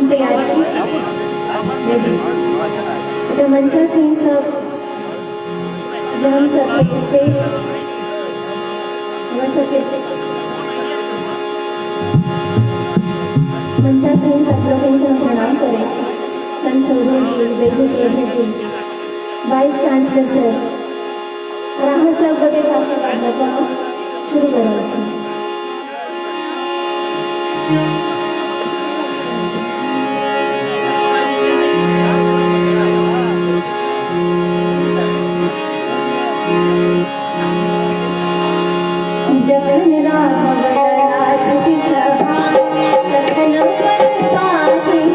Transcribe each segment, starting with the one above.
तैयार छी रेडी इधर मंचा सिंह सब जो हम सबके श्रेष्ठ हमर सबके मंचा सिंह सब लोगन के हम प्रणाम करै छी संत चौधरी जी बेजू चौधरी जी वाइस चांसलर सर और अहाँ सब गोटे आशीर्वाद दऽ कऽ हम शुरू कऽ रहल छी जखन राघव छठि सभा तखन परवाही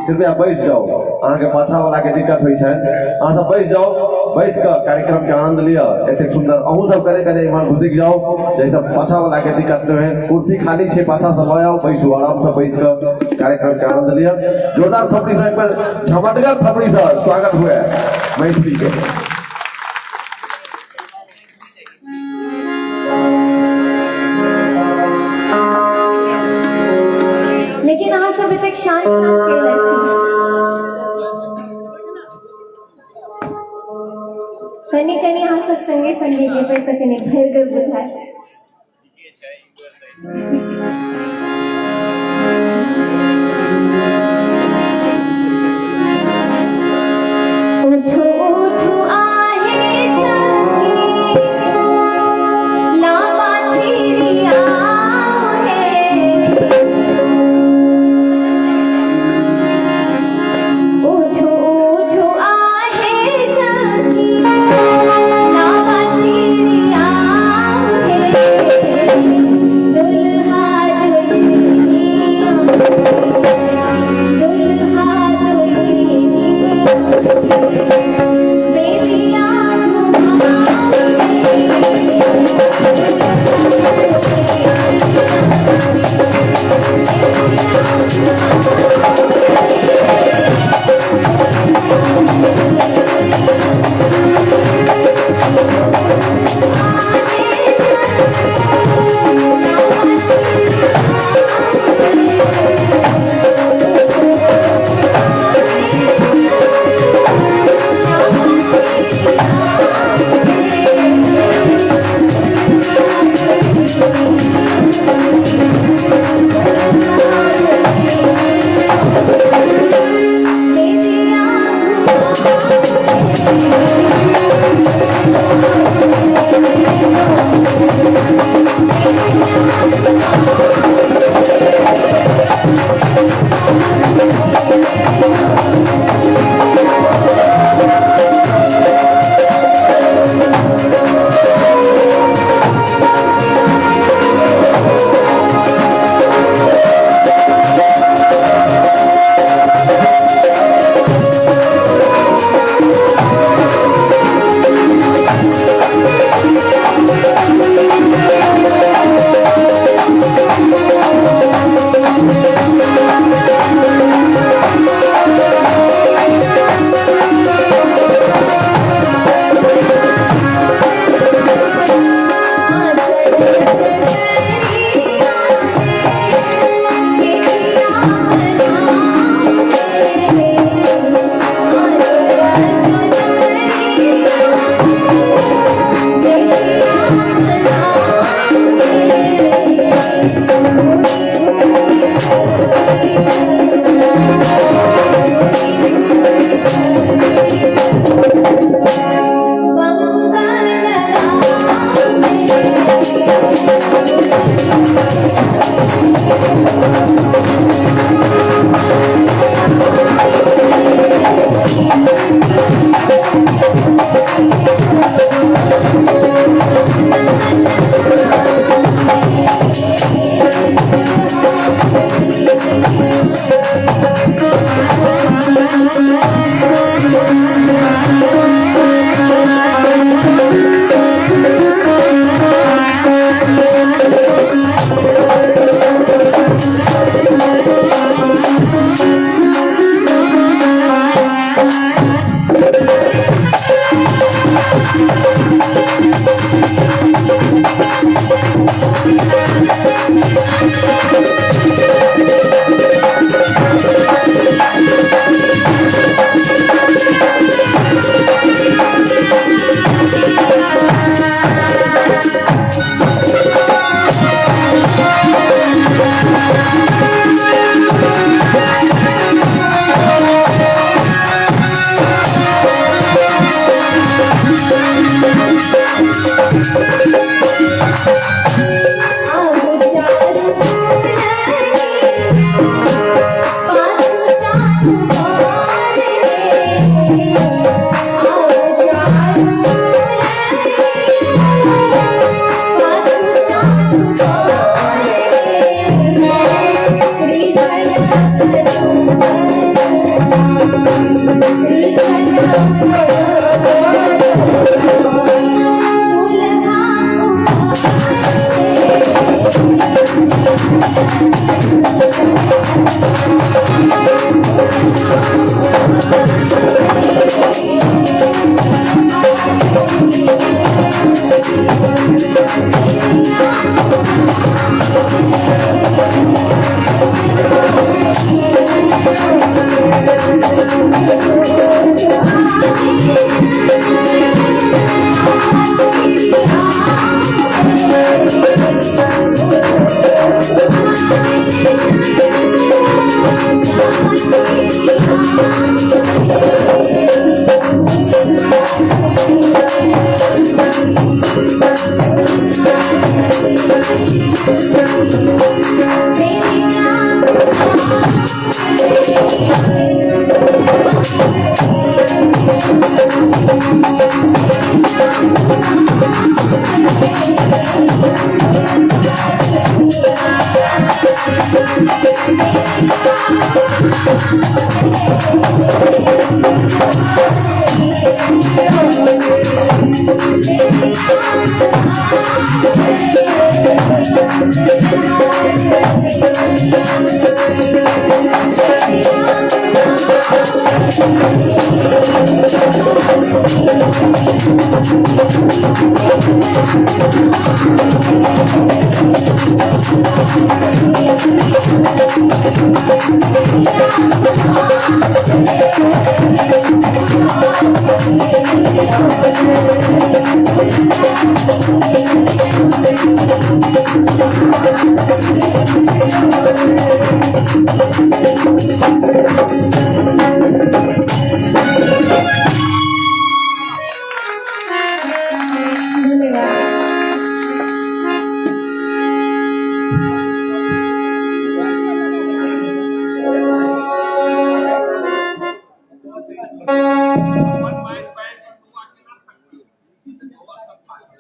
कृपया बैठ जाओ अहाँ के पाछा वाला के दिक्कत हुई है अहाँ सब बैठ जाओ बैठ कर कार्यक्रम के आनंद लिया एते सुंदर अहू सब करे करे इमहर घुसिक जाओ जैसे पाछा वाला के दिक्कत न है कुर्सी खाली छे पाछा सब आओ बैठो आराम से बैठ कर कार्यक्रम के आनंद लिया जोरदार थपड़ी से एक बार झमटगर थपड़ी से स्वागत हुआ मैथिली के लेकिन अहाँ सब एतेक शांत केले छी कनी कनी अहाँ सब संगे संगे जेबै तऽ कनी भरगर बुझाय उठो उठो आहे सखी लामा छिरिया दुल्हा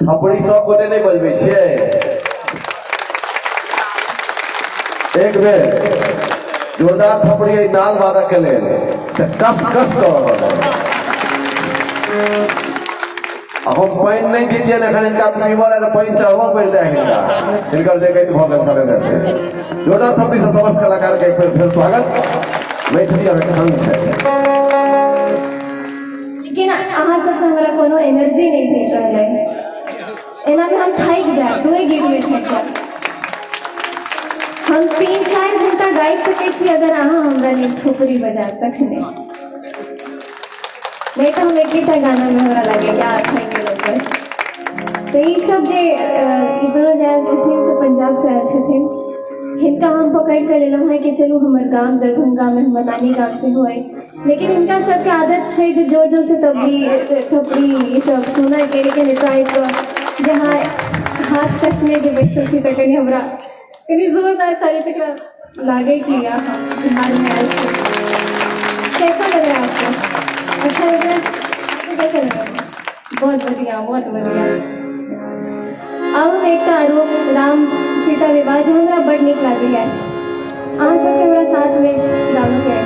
थपड़ी सब गोटे नहीं बजबै छियै एक बेर जोरदार थपड़ी है नाल वादक के लेल तऽ कस कस कऽ हम पानि नहीं दीजिए एखन इनका पीबल है पानि चढ़बऽ पड़ि जाए हिनकर देखैत भऽ गेल छलै जोरदार थपड़ी से समस्त कलाकार के एक बेर फेर स्वागत मैथिली अहाँके संग छै लेकिन अहाँ सबसे हमरा कोनो एनर्जी नहीं भेट रहल है एना में हम थाक जाए दुए गीत में थाक जाए हम 3-4 घंटा गाबि सकै छी अगर अहाँ हमरा लेल थोपड़ी बजा तखने नहीं तो हम एक गाना में हमरा लगे क्या थाक गेल बस तो ये सब जे ई दोनों जे आयल छथिन से पंजाब से आयल छथिन हिनका हम पकड़ कर लेलहुँ है कि चलू हमर गाम दरभंगा में हमर नानी गाम से हुए लेकिन इनका सबके आदत है जो जोर जोर से थपड़ी ये सब सुना के लेकिन टाइप जहाँ हाथ कसने जो बैठल छी तऽ कनी हमरा कनी जोरदार ताली तकरा लागे कि यहाँ बिहार में आयल छी कैसा लग रहा है आपको अच्छा लग रहा है कैसा लग रहा है बहुत बढ़िया अब हम एक आरोप राम सीता विवाह जो हमरा बड़ नीक लागे है अहाँ सबके हमरा साथ में गाबे के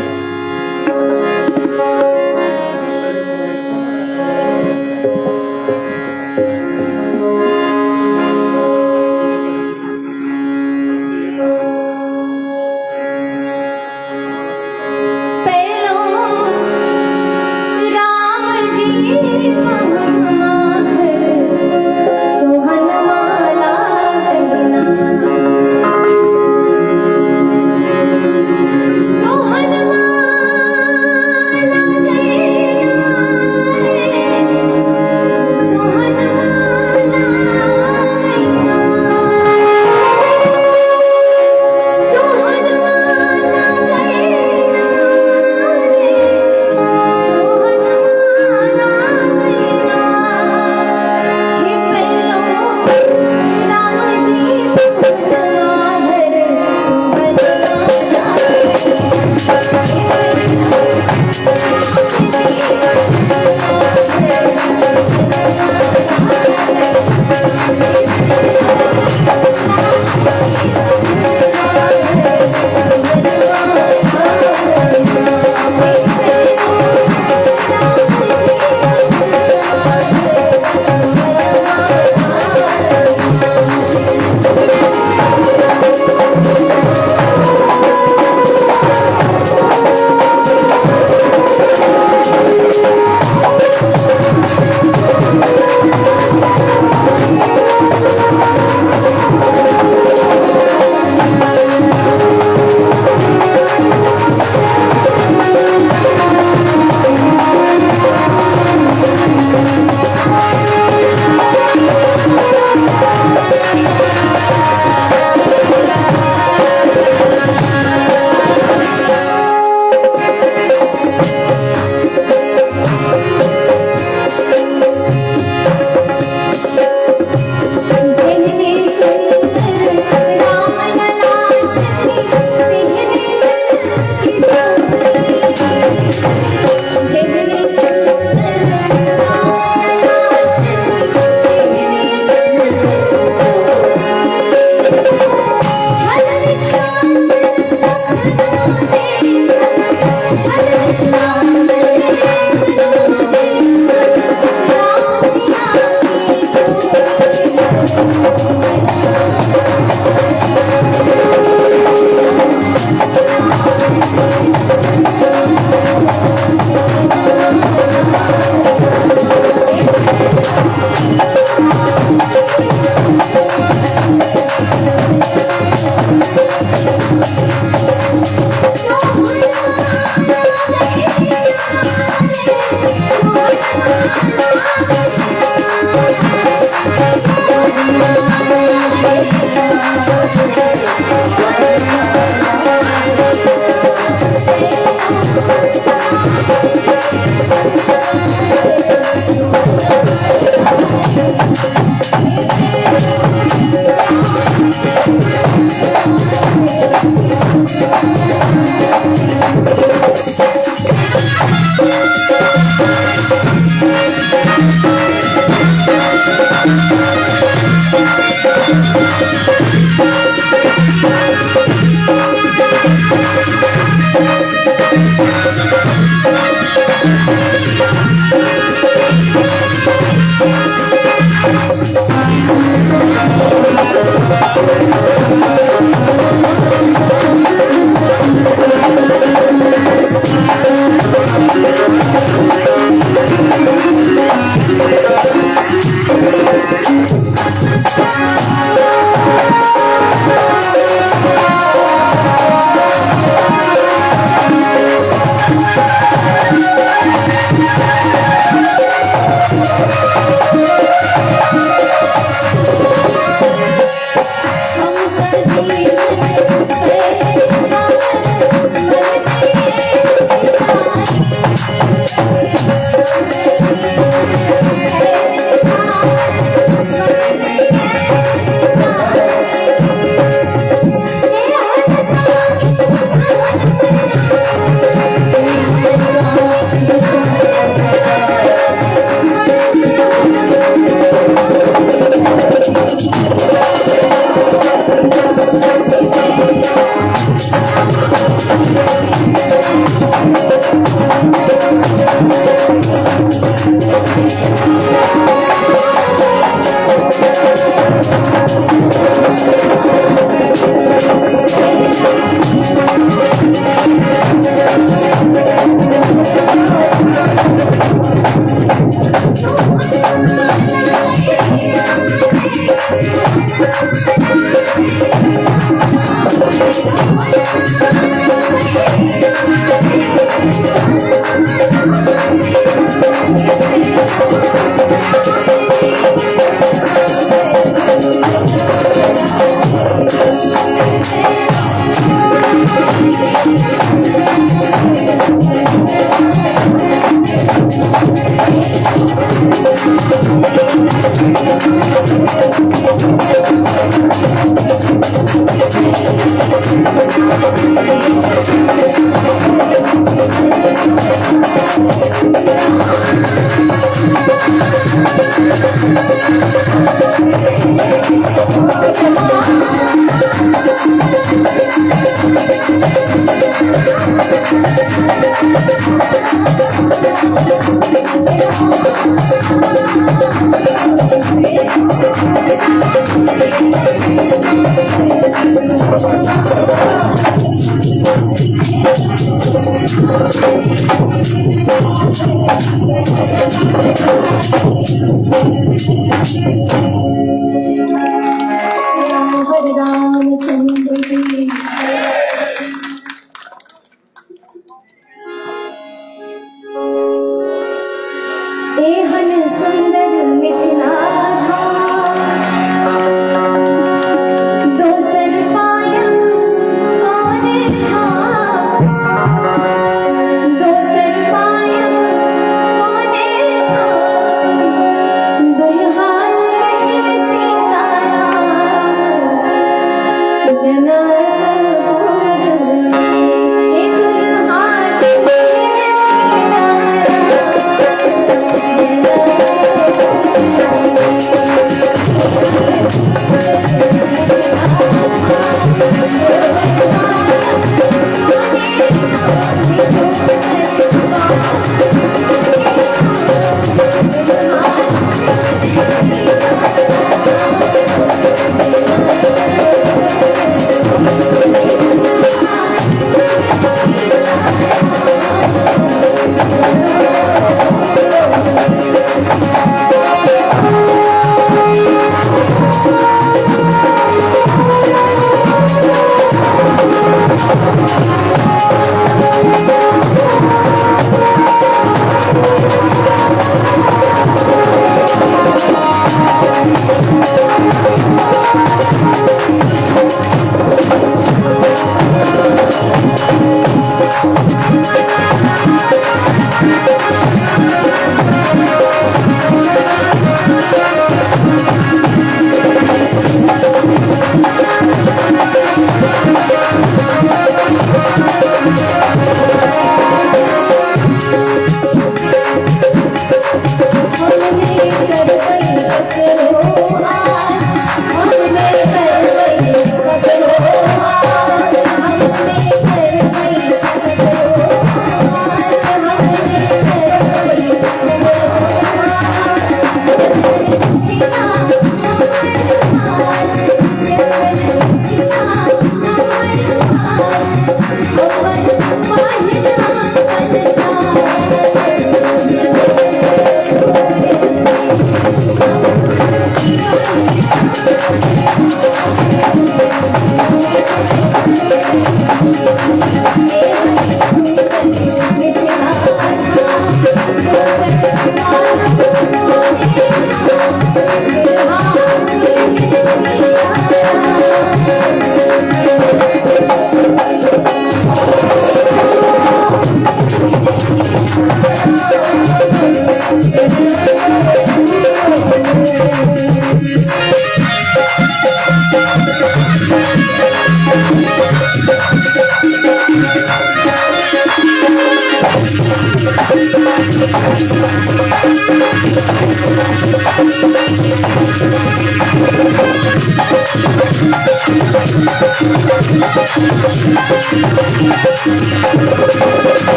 रामचंद्र की एहन सुंदर मिथिला धाम दोसर पायब कौन ठाम दोसर पायब कौन ठाम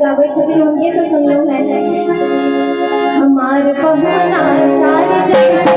गावे छथिन उनके से सुन लो है हमार पहुना सारे जग से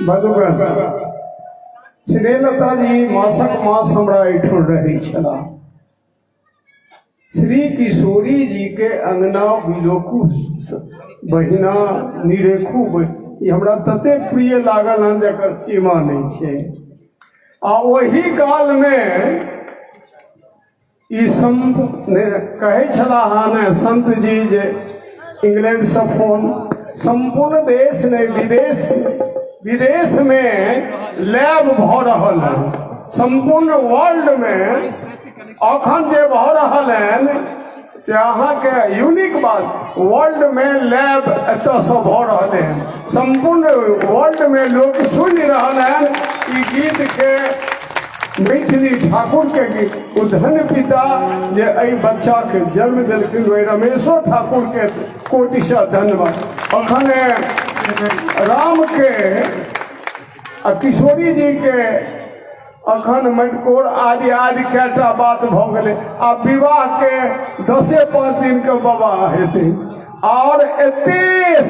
मधुबन श्रीलता जी मासक मास हमरा एठुन रही छला। श्री किशोरी जी के अंगना बिलोकू बहिना निरेखू ई हमरा तते प्रिय लागल हन जकर सीमा नहीं छे। आ वही काल में ई कहे छला हन संत जी जे इंग्लैंड से फोन संपूर्ण देश ने विदेश में लैब भ रहल है। संपूर्ण वर्ल्ड में अखन जे भ रहल है से अहाँ के यूनिक बात वर्ल्ड में लैब एत से भ रहल है। संपूर्ण वर्ल्ड में लोग सुन रहल है ई गीत के मैथिली ठाकुर के गीत। उधन पिता जे एहि बच्चा के जन्म दिलखिन ओहि रमेश्वर ठाकुर के कोटिशा धन्यवाद। अखन राम के आ किशोरी जी के अखन मटकोर आदि आदि कएटा बात भऽ गेलै। आ विवाह के 10-5 दिन के बाबा हेतै और एते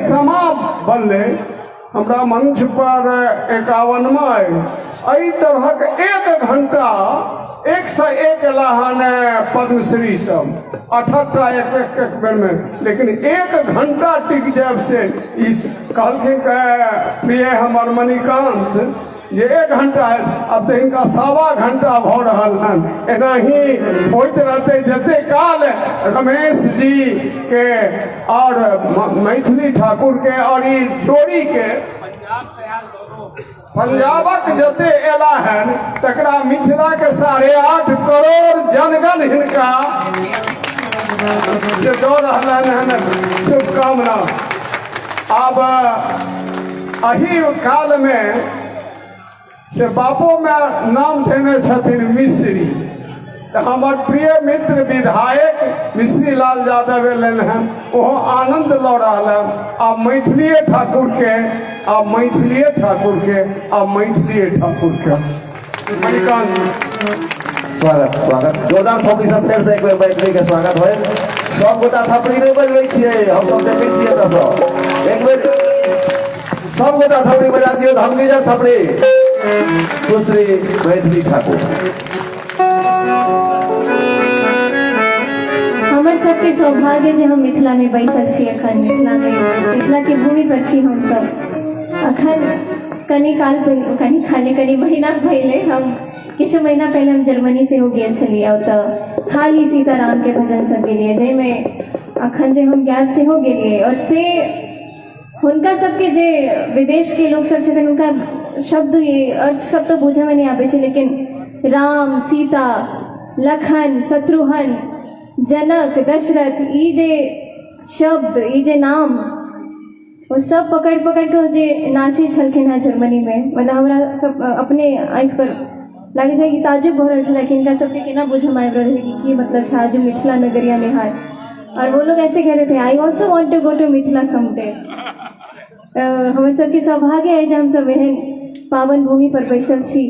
समा बनलै हमरा मंच पर 51वां एहि तरहक 1 घंटा 101 एलाहन पद्मश्री सब 78 एक बेर में, लेकिन 1 घंटा टिक जाब से इस कहलखिन प्रिय हमर मणिकांत जे 1 घंटा है, अब तो इनका 1.25 घंटा भ रहल हन। एनाही होइत रहते जते काल रमेश जी के और मैथिली ठाकुर के और ई जोड़ी के पंजाबक जते एला हन तकरा मिथिला के 8.5 करोड़ जनगण हिनका जे दऽ रहलन हन शुभकामना। अब अही काल में से बापो में नाम देने छथिन मिश्री। हमर प्रिय मित्र विधायक मिश्री लाल यादव एलन हैं, ओहो आनंद लऽ रहल। अब मैथिलीय ठाकुर के मैथिलीय ठाकुर के मणिकांत स्वागत जोरदार थपड़ी से फेर से एक बेर मैथिली के स्वागत होय। सब गोटा थपड़ी नहीं बजबै छियै, हम सब देखै छियै तऽ एक बेर सब गोटा थपड़ी बजा दियौ। धमगीजर थपड़ी सुश्री मैथिली ठाकुर। हमर सबके सौभाग्य जे हम मिथिला में बैसल छी। अखन मिथिला के भूमि पर छी हम सब। अखन कनी महीना पहले हम किछु महीना पहले हम जर्मनी से हो गेल छलियै। ओतऽ खाली सीताराम के भजन सब गेलियै, जाहिमे अखन जे हम गैप से हो गेलियै और से हुनका सबके जे विदेश के लोग सब छथिन हुनका शब्द ये अर्थ सब तो बुझे में नहीं आबे छै, लेकिन राम सीता लखन शत्रुघ्न जनक दशरथ ई जे शब्द ई जे नाम वो सब पकड़ के जे नाचे छलखिन है जर्मनी में। मतलब हमरा सब अपने आँखि पर लगे छै कि ताजुब भऽ रहल छलै कि हिनका सबके केना बुझे में आबि रहल है कि की मतलब छै आज मिथिला नगरिया निहार। और वो लोग ऐसे कहते थे I also want to go to Mithila someday. हमर सबके सौभाग्य है जे हम सब एहन पावन भूमि पर बैसल छी।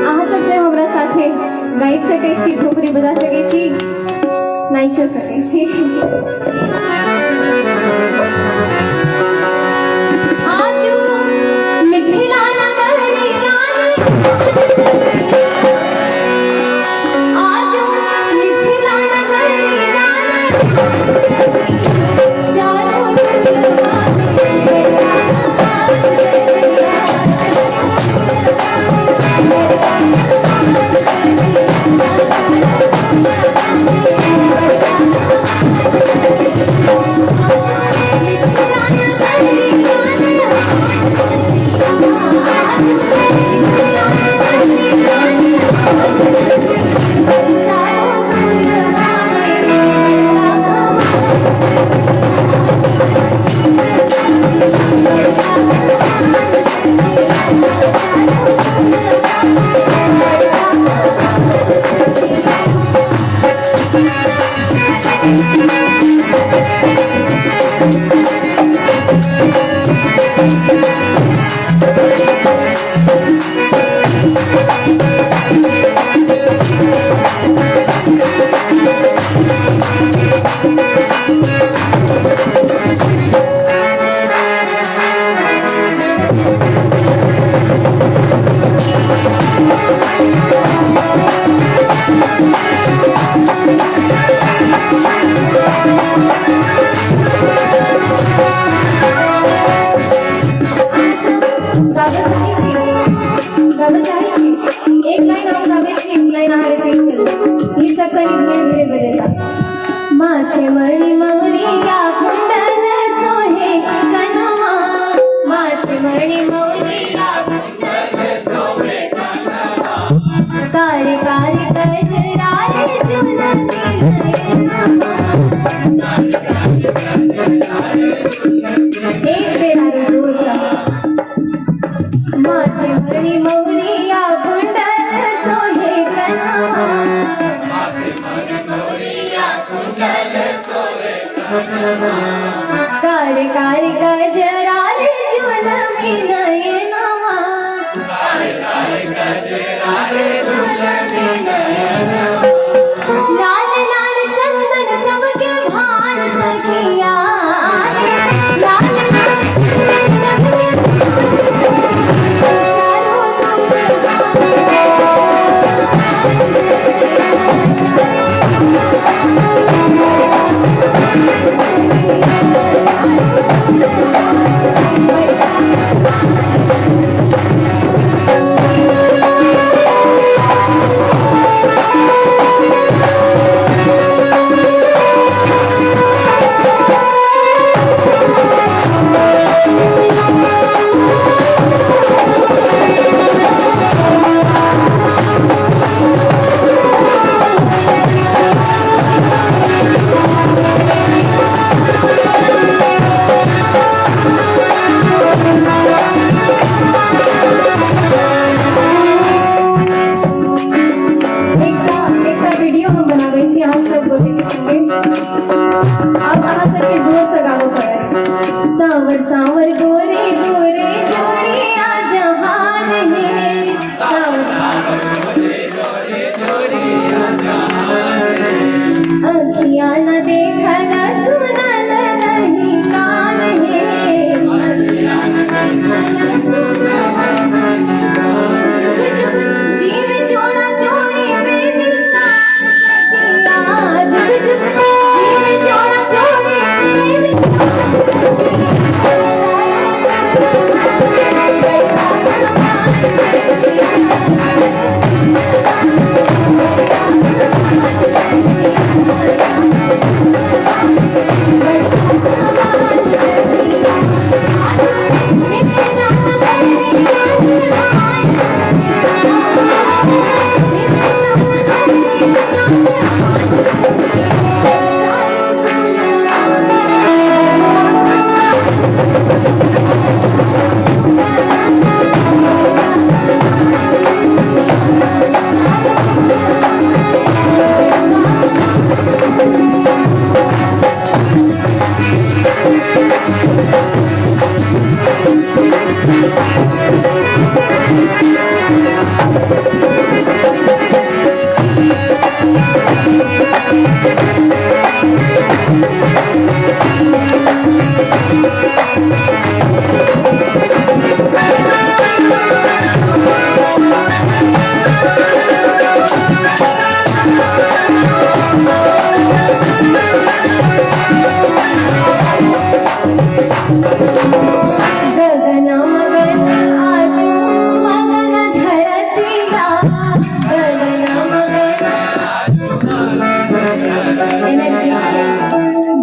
अहाँ सबसे हमरा साथे गाबि सकै छी, थोपड़ी बजा सकै छी, नाचो सकै छी। एक लाइन हम गावे छी, एक लाइन आहारे रिपीट करू। ये सब कनी धीरे धीरे बजेगा। माथे मणि मौरिया कुंडल सोहे कनवा, माथे मणि मौरिया कुंडल सोहे कनवा, कारी कारी कजरा रे झुलती नयनमा। एक बेरा रे जोर सा। माथे मणि मौरिया कुंडल सोहे कनवा, माथे मणि मौरिया कुंडल सोहे कनवा, कारी कारी कजरा रे झुलती नयनमा, कारी अब अहाँ सबके जोर से गावो पड़त। सावर सावर गोरे गोरे जोड़िया जहान है, सावर सावर गोरे गोरे जोड़िया जहान है। अखियाँ न देखल सुनल नहीं कान है, अखियाँ न देखल सुनल नहीं कान। जुग जुग जीव जोड़ा जोड़ी में विसार सखिया, जुग जुग जीव जोड़ा जोड़ी में विसार सखिया।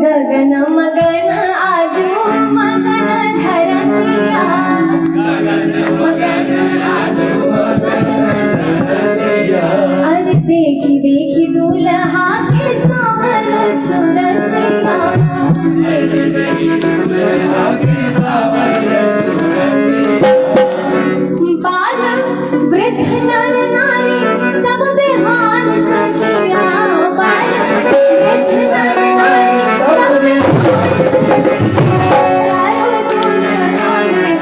गगन मगन आजू मगन धरतिया, मगन आजू अरे देखी देखी दूल्हा के सावर सुरतिया, देखी देखी दूल्हा के सावर बालक वृद्ध नर नारी सब बेहाल सखिया, बालक वृद्ध नर नारी सब बेहाल सखिया। चारों दुनिया में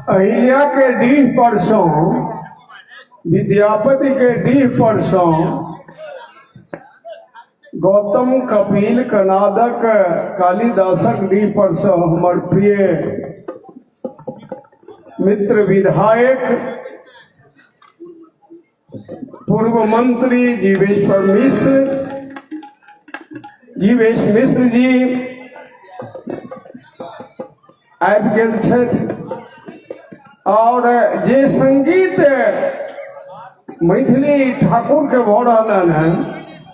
अहिल्या के डीह परसों, विद्यापति के डीह परसों, गौतम कपिल कनादक कालिदासक डीह परसों हमर प्रिय मित्र विधायक पूर्व मंत्री जीवेश मिश्र जी आबि गेल छथि और जे संगीत मैथिली ठाकुर के भऽ रहल हन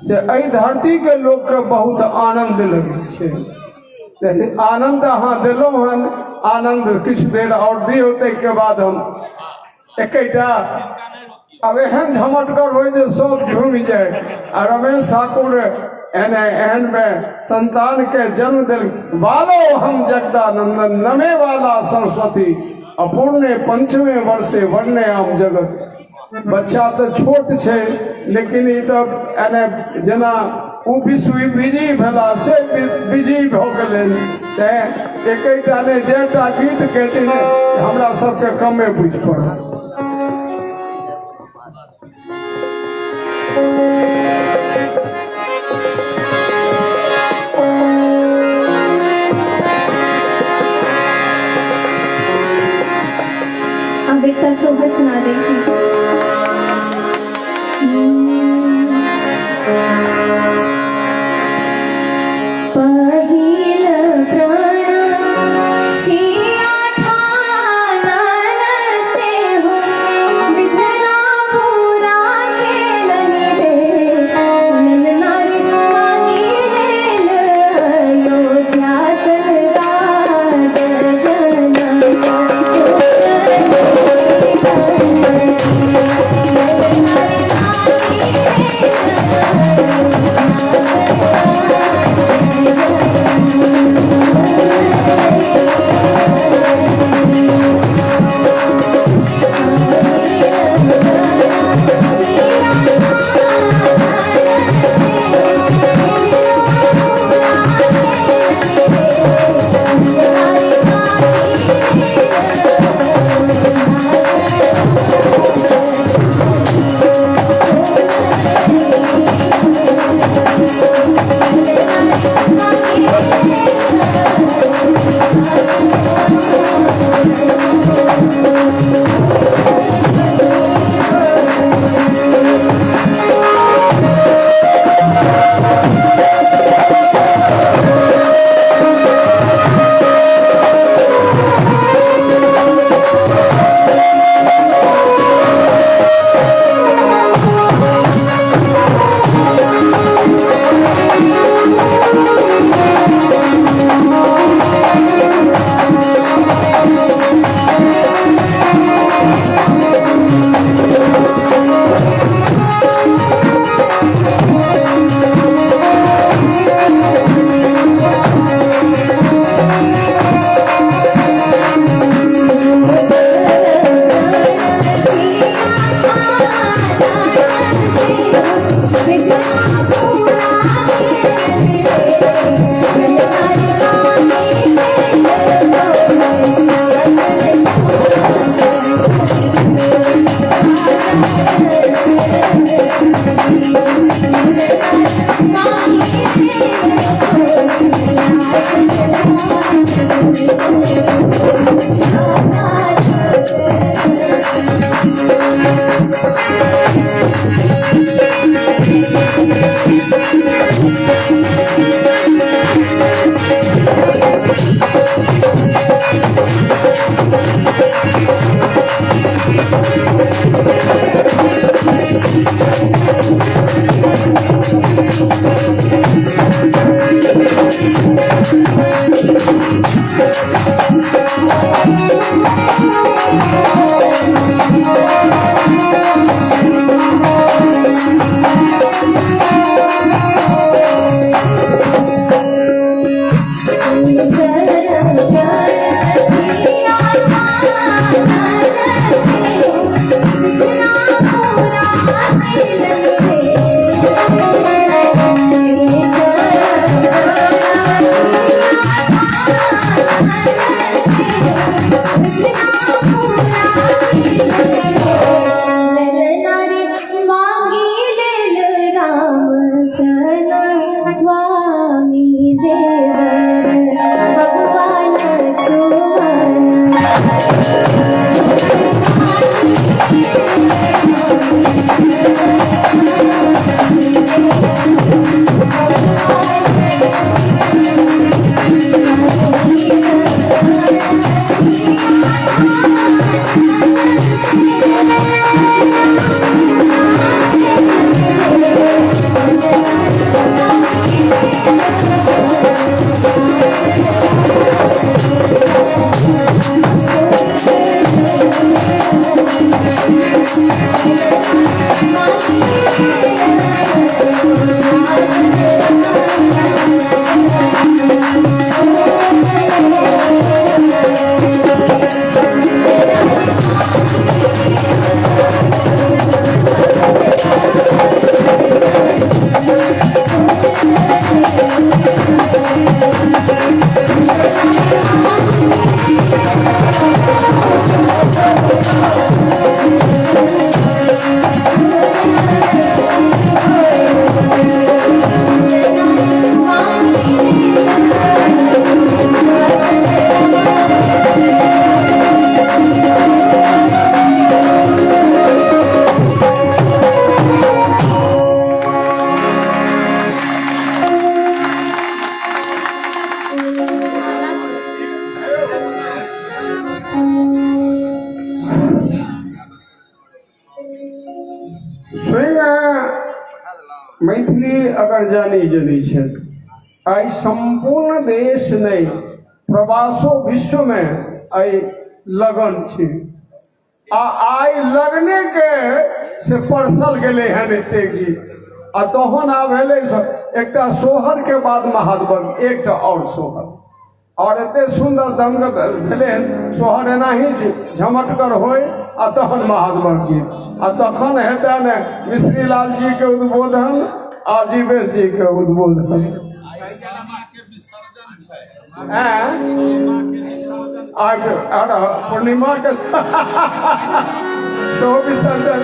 से एहि धरती के लोक के बहुत आनंद लगे छे। आनंद अहाँ दिलहुँ हन, आनंद किछु देर और दियौ, ताहिके बाद हम एकटा अब एहन झमटगर हो जे सब झूमि जाए। आ रमेश ठाकुर एहन में संतान के जन्म दिल, बालो हम जगदानंदन नमे वाला सरस्वती अपूर्णे पंचमे वर्षे वर्णे आम जगत। बच्चा तो छोट छे लेकिन ई तो एने जेना ओ विश्व विजयी भेला से विजयी भ गेलै ते एकैटा ने जेटा गीत कहते ने हमरा सबके कमे बुझ पड़ल। अब एक सोहर सुना दै छी। पहिल प्रण सिया ठानन से हो विधना पूरा केलनि रे ललना रे मांगी लेल अयोध्या सरदार जनक मैथिली अगर जानी जनी है आई संपूर्ण देश नहीं प्रवासो विश्व में आई लगन छे आई लगने के से परसल गेले हैं एते गीत आ तहन आब भेलै एकटा सोहर के बाद महादेव एकटा और सोहर और एते सुंदर दंग भेलै सोहर एनाही झमटकर होय आ तहन महादेव गीत आ तखन हेतै ने मिश्री लाल जी के उद्बोधन आ जीवेश जी के उद्बोधन पूर्णिमा के तो विसर्जन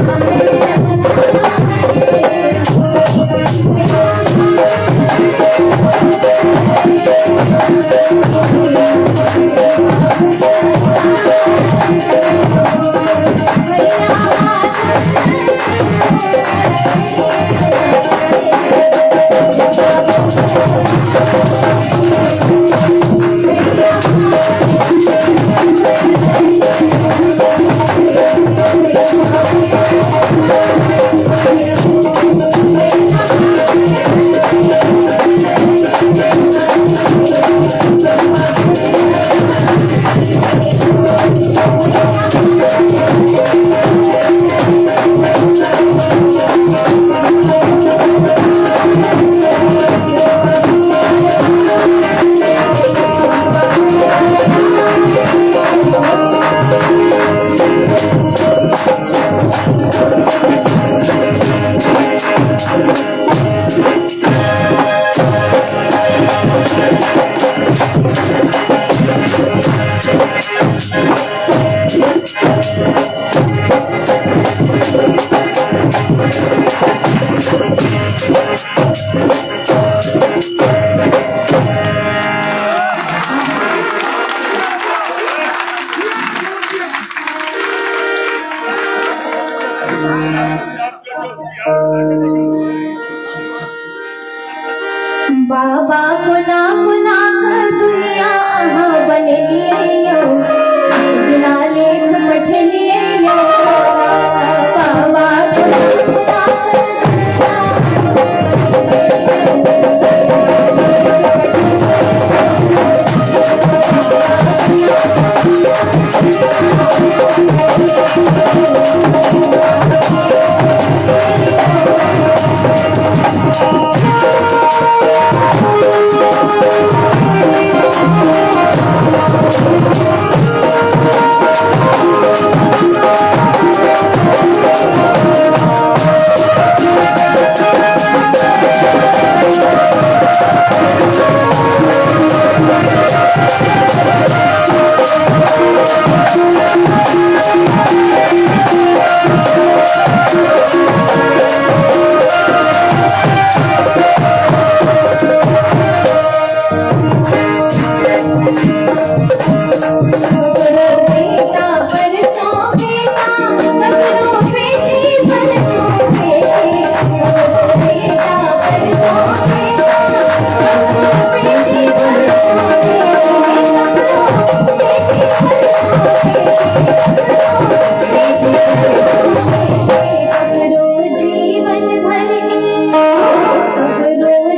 Thank you.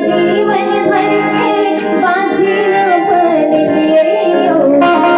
जीवन भर के बाजी न बन लिए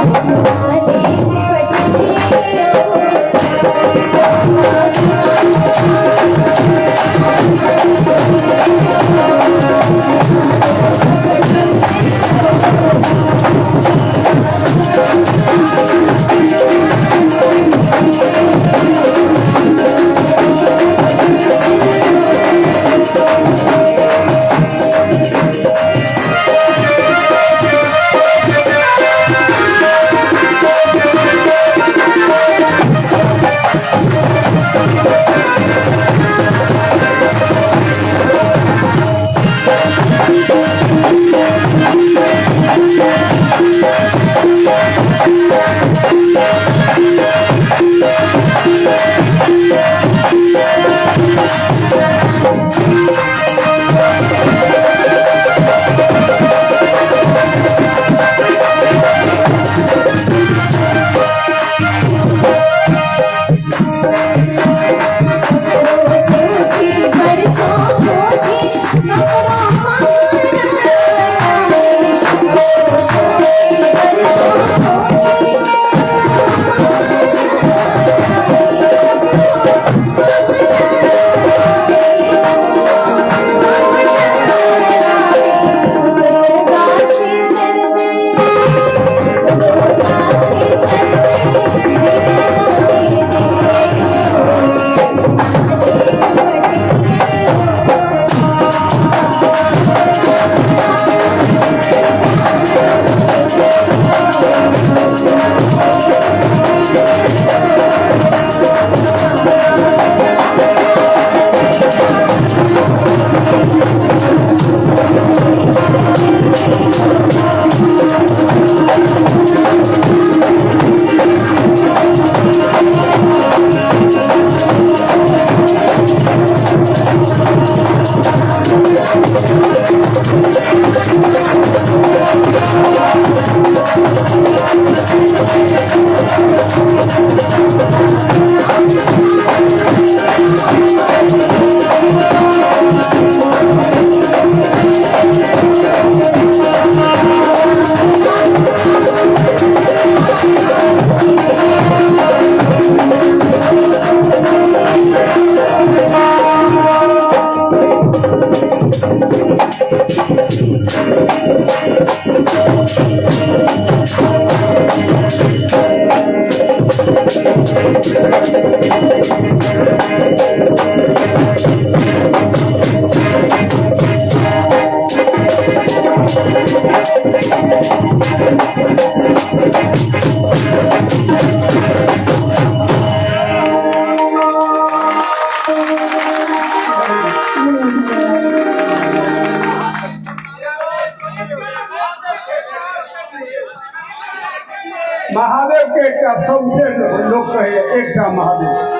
महादेव के एक सबसे लोग कहे एक महादेव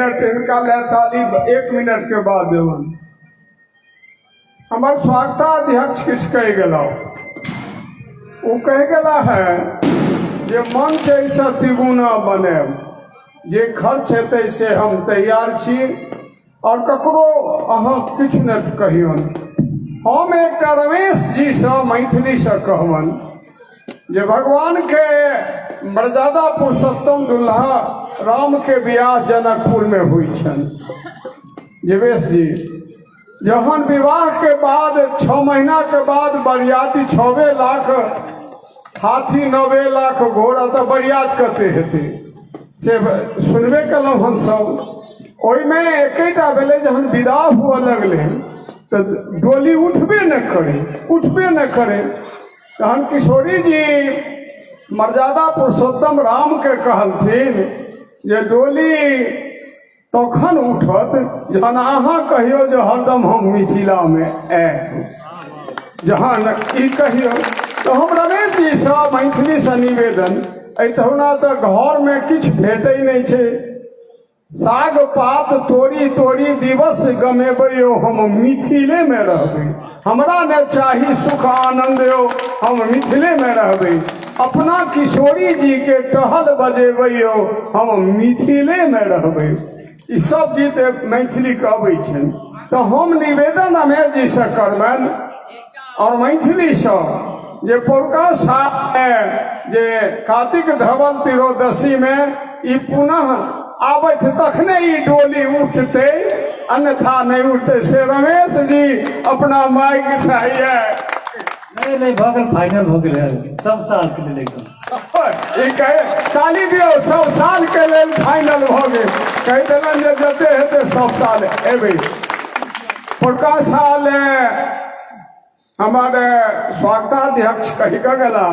मिनट इनका ले ताली 1 मिनट के बाद देवन हमार स्वागताध्यक्ष किछ कह गला वो कह गला है जे मंच ऐसा तिगुना बने जे खर्च हेतै से हम तैयार छी और ककरो अहाँ किछु न कहियन। हम एक रमेश जी से मैथिली से कहबन जे भगवान के मर्यादा पुरुषोत्तम दुल्हा राम के बियाह जनकपुर में हुई छन। जीवेश जी जहन विवाह के बाद 6 महीना के बाद बरियाती 6 लाख हाथी 9 लाख घोड़ा तो बरियात कते हेतै से सुनबे कलम हम सब ओहिमे एकेटा भेलै जहन विदा हुआ लगलै तो डोली उठबे न करे तहन किशोरी जी मर्यादा पुरुषोत्तम राम के कहलथिन जे डोली तखन उठत जहन अहाँ कहियो जे हरदम हम मिथिला में जहन ई कहियो तो हम रमेश जी से मैथिली से निवेदन एतहुना तो घर में किछु भेटै नहीं छै साग पात तोड़ी दिवस गमेबो हम मिथिले में रहबै हमरा न चाही सुख आनंद हो हम मिथिले में रहबै अपना किशोरी जी के टहल बजेबो हम मिथिले में रहबै ई सब गीत मैथिली के अबै छनि तो हम निवेदन रमेश जी से करबनि और मैथिली से जे पोरका साल जे कार्तिक धवल त्रयोदशी में ई पुनः आबैत तखने ई डोली उठते अन्यथा नहीं उठते से रमेश जी अपना माइक चाहिए नहीं भगल फाइनल हो गए सब साल के लिए एकदम ताली दियो सब साल के लिए फाइनल हो गए कह दिलन जे जते हेते सब साल एबे पोरका साल हमारे स्वागताध्यक्ष कही का गला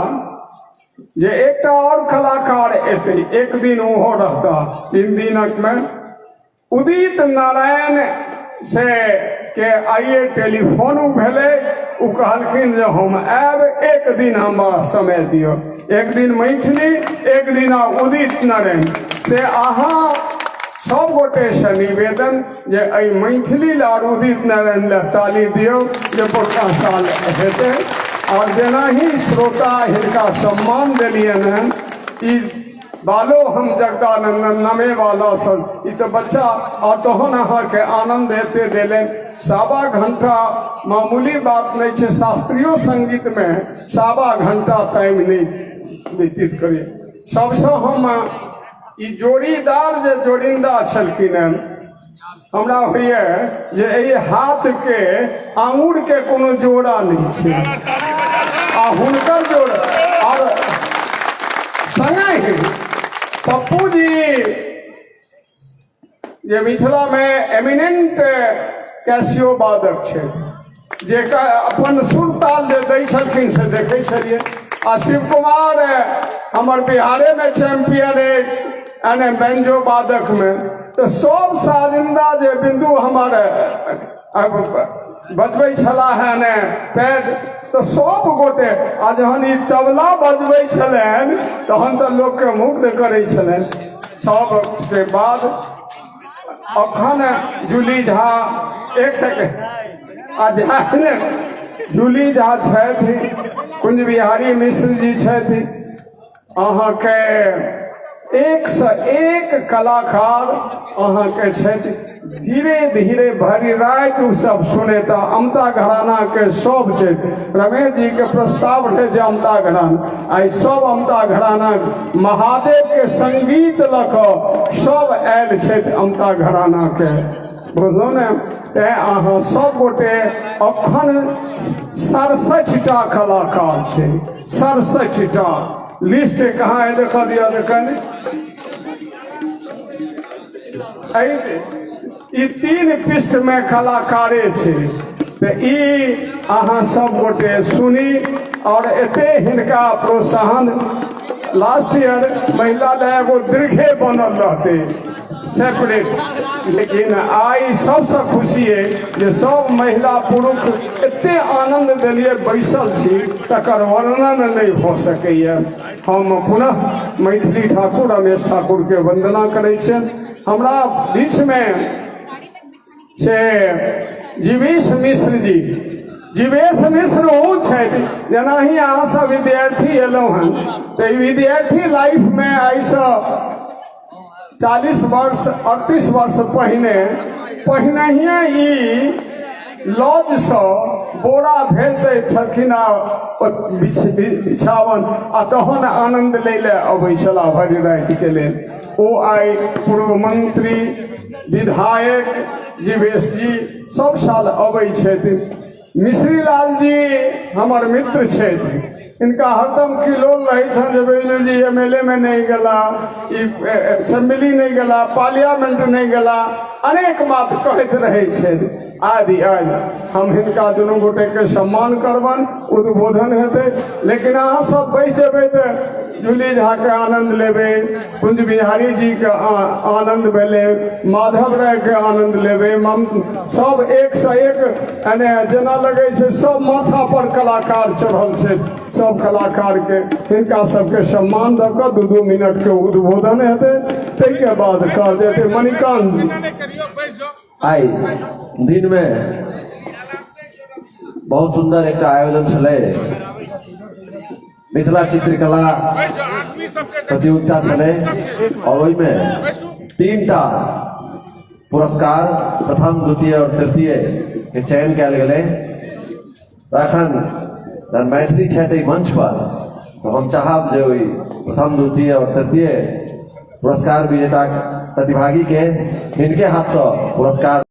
जे एक और कलाकार एते एक दिन वो रहता 3 दिनक में उदित नारायण से के आइए टेलीफोन भेले उ कहलखिन जे हम आब एक दिन हमरा समय दियो एक दिन मैथिली एक दिन उदित नारायण से अहाँ सब गोटे से निवेदन जे एहि मैथिली और उदित नारायण ले ताली दियो जे पोरका साल हेतै और जेना ही श्रोता हिनका सम्मान दिलियन हैं ई बालो हम जगदानंदन नमे वाला सब ई तो बच्चा और तहन अहाँ के आनंद हेते देलन 1.25 घंटा मामूली बात नहीं है शास्त्रीय संगीत में 1.25 घंटा टाइम नहीं व्यतीत करिए सबसे हम ई जोड़ीदार जे जोड़िंदा छलखिन हैं हमरा होइए जे एहि हाथ के आंगुर के कोनो जोड़ा नहीं छै आ हुनकर जोड़ और संगे पप्पू जी जे मिथिला में एमिनेंट कैसियो वादक छै जे अपन सुर ताल जे दै छलखिन से देखै छलिए आ शिव कुमार हमर बिहारे में चैंपियन है बैंजो वादक में तो सब साजिंदा जे बिंदु हमारे बजबै छलाह है ने पैद तो सब गोटे आ जहन ई तबला बजबै छलनि तहन तो लोग के मुग्ध करै छलनि सब के बाद अखन जूली झा एक सेकेंड आ जहन जूली झा छथि कुंज बिहारी मिश्र जी छथि अहाँ के 101 कलाकार अहाँ के छथि धीरे धीरे भरी रात उ सब सुनेता अमता घराना के सब छै रमेश जी के प्रस्ताव रहे जे अमता घराना आई सब अमता घराना महादेव के संगीत लक सब आयल छै अमता घराना के बुझलौ ने ते अहाँ सब गोटे अखन 67टा कलाकार छै 67टा लिस्ट कहाँ है देखा दिया देखने ई 3 पृष्ठ में कलाकारे छे तो ई अहाँ सब गोटे सुनी और एते हिनका प्रोत्साहन लास्ट ईयर महिला ले एगो दीर्घे बनल रहते सेपरेट लेकिन आई सबसे खुशी है जे सब महिला पुरुष एते आनंद दिलिए बैसल छी तकर वर्णन नहीं हो सकैया। हम पुनः मैथिली ठाकुर रमेश ठाकुर के वंदना करै छियनि। हमरा बीच में से जीवेश मिश्र जी, जीवेश मिश्र ओ छथि जेना ही अहाँ सब विद्यार्थी एलहुँ हन तऽ विद्यार्थी लाइफ में आइसँ 40 वर्ष 38 वर्ष पहिने ई लॉज से बोरा भेज दै छलखिन बिछावन आ तहन आनंद लै ले अबै छलाह भरि राति के लेल। ओ आइ पूर्व मंत्री विधायक जीवेश जी सब साल अबै छथि। मिश्री लाल जी हमर मित्र छथि, इनका हरदम किलोल रहे छन जे बैल जी एमएलए में नहीं गला, असेंबली नहीं गला, पार्लियामेंट नहीं गला, अनेक बात कहते रहे छथि। आदि आदि हम हिनका दुनू गोटे के सम्मान करबन, उद्बोधन हेतै। लेकिन अहाँ सब बैस जेबै तऽ जूली झा के आनंद लेबै, कुंज बिहारी जी के आनंद भेलै, माधव राय के आनंद लेबै। सब एक से एक एने जेना लगे छै सब माथा पर कलाकार चढ़ल छै। सब कलाकार के हिनका सबके सम्मान दऽ कऽ 2-2 मिनट के उद्बोधन हेतै, ताहिके बाद कहल जेतै। मणिकांत जी आई दिन में बहुत सुंदर एक आयोजन छलै, मिथिला चित्रकला प्रतियोगिता छलै और ओहि में 3टा पुरस्कार प्रथम द्वितीय और तृतीय के चयन कयल गेलै। अखन मैथिली छथि मंच पर, तो हम चाहब जे ओहि प्रथम द्वितीय और तृतीय पुरस्कार विजेता प्रतिभागी के हिनके हाथ से पुरस्कार